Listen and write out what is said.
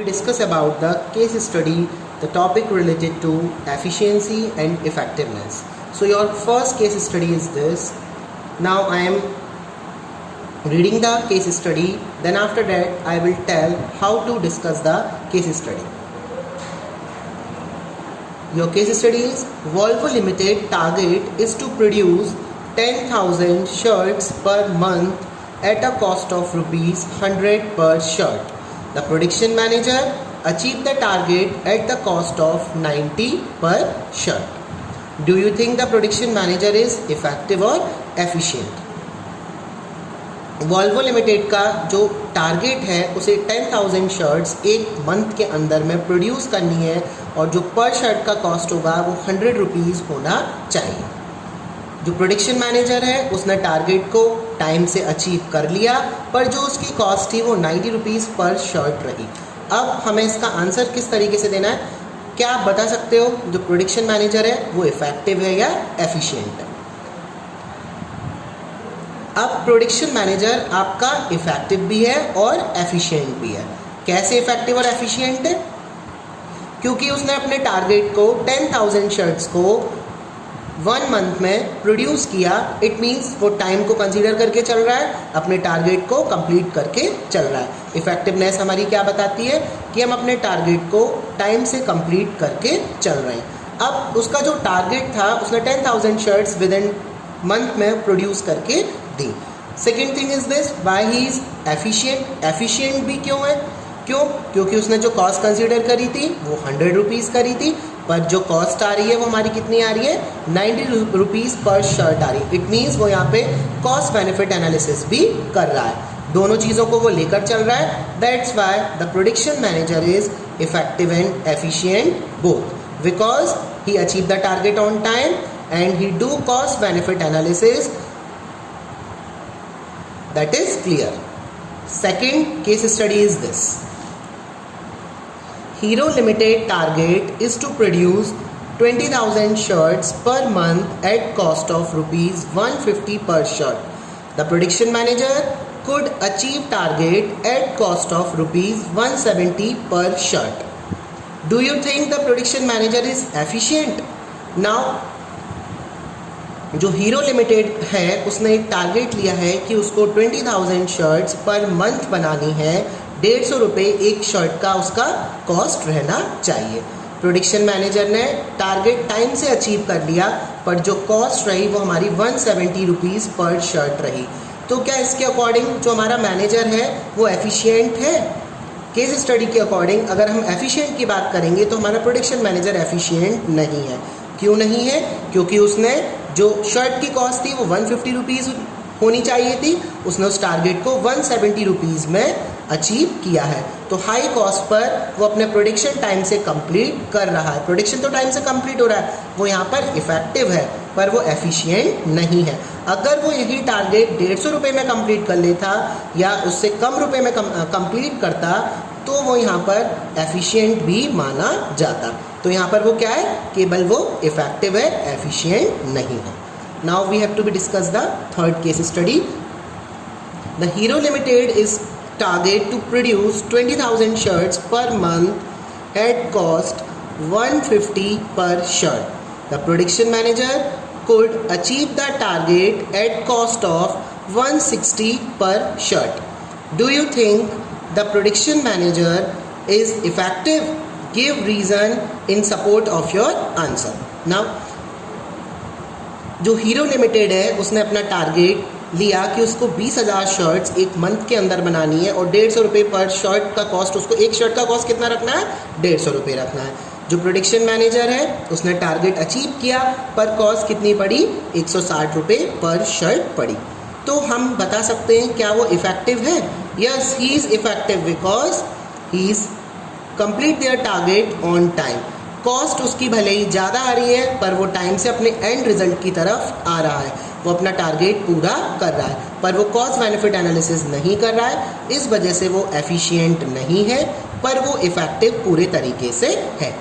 discuss about the case study, the topic related to efficiency and effectiveness. So your first case study is this. Now I am reading the case study, then after that I will tell how to discuss the case study. Your case study is Volvo Limited target is to produce 10,000 shirts per month at a cost of rupees 100 per shirt. The production manager achieved the target at the cost of 90 per shirt. Do you think the production manager is effective or efficient? Volvo limited का जो target है उसे 10,000 shirts एक month के अंदर में produce करनी है और जो पर शर्ट का कॉस्ट होगा वो 100 रुपीज़ होना चाहिए. जो प्रोडक्शन मैनेजर है उसने टारगेट को टाइम से अचीव कर लिया, पर जो उसकी कॉस्ट थी वो 90 रुपीज़ पर शर्ट रही. अब हमें इसका आंसर किस तरीके से देना है? क्या आप बता सकते हो जो प्रोडक्शन मैनेजर है वो इफेक्टिव है या एफिशिएंट है? अब प्रोडक्शन मैनेजर आपका इफेक्टिव भी है और एफिशिएंट भी है. कैसे इफेक्टिव और एफिशिएंट है? क्योंकि उसने अपने टारगेट को 10,000 शर्ट्स को 1 मंथ में प्रोड्यूस किया. इट मीन्स वो टाइम को कंसीडर करके चल रहा है, अपने टारगेट को कंप्लीट करके चल रहा है. इफेक्टिवनेस हमारी क्या बताती है कि हम अपने टारगेट को टाइम से कंप्लीट करके चल रहे हैं. अब उसका जो टारगेट था उसने 10,000 शर्ट्स विद इन मंथ में प्रोड्यूस करके दी. Second thing is this, why he is efficient. Efficient भी क्यों है? क्योंकि उसने जो कॉस्ट कंसीडर करी थी वो 100 रुपीज़ करी थी, पर जो कॉस्ट आ रही है वो हमारी कितनी आ रही है? 90 रुपीज़ पर शर्ट आ रही है. इट मीन्स वो यहाँ पे कॉस्ट बेनिफिट एनालिसिस भी कर रहा है. दोनों चीज़ों को वो लेकर चल रहा है. That's why the production manager is effective and efficient both, because he achieve the target on time and he do cost benefit analysis. That is clear. Second case study is this. Hero Limited target is to produce 20,000 shirts per month at cost of rupees 150 per shirt. The production manager could achieve target at cost of rupees 170 per shirt. Do you think the production manager is efficient? Now जो hero limited है उसने एक target लिया है कि उसको 20,000 shirts per month बनानी है. 150 रुपये एक शर्ट का उसका कॉस्ट रहना चाहिए. प्रोडक्शन मैनेजर ने टारगेट टाइम से अचीव कर लिया, पर जो कॉस्ट रही वो हमारी 170 रुपीज़ पर शर्ट रही. तो क्या इसके अकॉर्डिंग जो हमारा मैनेजर है वो एफिशिएंट है? केस स्टडी के अकॉर्डिंग अगर हम एफिशिएंट की बात करेंगे तो हमारा प्रोडक्शन मैनेजर एफिशिएंट नहीं है. क्यों नहीं है? क्योंकि उसने जो शर्ट की कॉस्ट थी वो 150 रुपीज़ होनी चाहिए थी, उसने उस टारगेट को 170 रुपीज़ में अचीव किया है. तो हाई कॉस्ट पर वो अपने प्रोडक्शन टाइम से कंप्लीट कर रहा है. प्रोडक्शन तो टाइम से कंप्लीट हो रहा है, वो यहाँ पर इफेक्टिव है, पर वो एफिशिएंट नहीं है. अगर वो यही टारगेट 150 रुपये में कंप्लीट कर लेता या उससे कम रुपये में कंप्लीट करता तो वो यहाँ पर एफिशिएंट भी माना जाता. तो यहाँ पर वो क्या है? केवल वो इफेक्टिव है, एफिशिएंट नहीं है. Now we have to be discuss the third case study. The Hero Limited is target to produce 20,000 shirts per month at cost 150 per shirt. The production manager could achieve the target at cost of 160 per shirt. Do you think the production manager is effective? Give reason in support of your answer. Now, जो hero limited है उसने अपना target लिया कि उसको 20,000 shirts एक month के अंदर बनानी है और 150 रुपये पर शर्ट का कॉस्ट, उसको एक शर्ट का कॉस्ट कितना रखना है? 150 रुपये रखना है. जो प्रोडक्शन मैनेजर है उसने टारगेट अचीव किया, पर कॉस्ट कितनी पड़ी? 160 रुपये पर शर्ट पड़ी. तो हम बता सकते हैं क्या वो इफेक्टिव है? Yes, he is effective because he is complete their target on time. Cost उसकी भले ही ज़्यादा आ रही है, पर वो टाइम से अपने एंड रिजल्ट की तरफ आ रहा है. वो अपना टारगेट पूरा कर रहा है, पर वो कॉस्ट बेनिफिट एनालिसिस नहीं कर रहा है. इस वजह से वो एफिशिएंट नहीं है, पर वो इफेक्टिव पूरे तरीके से है.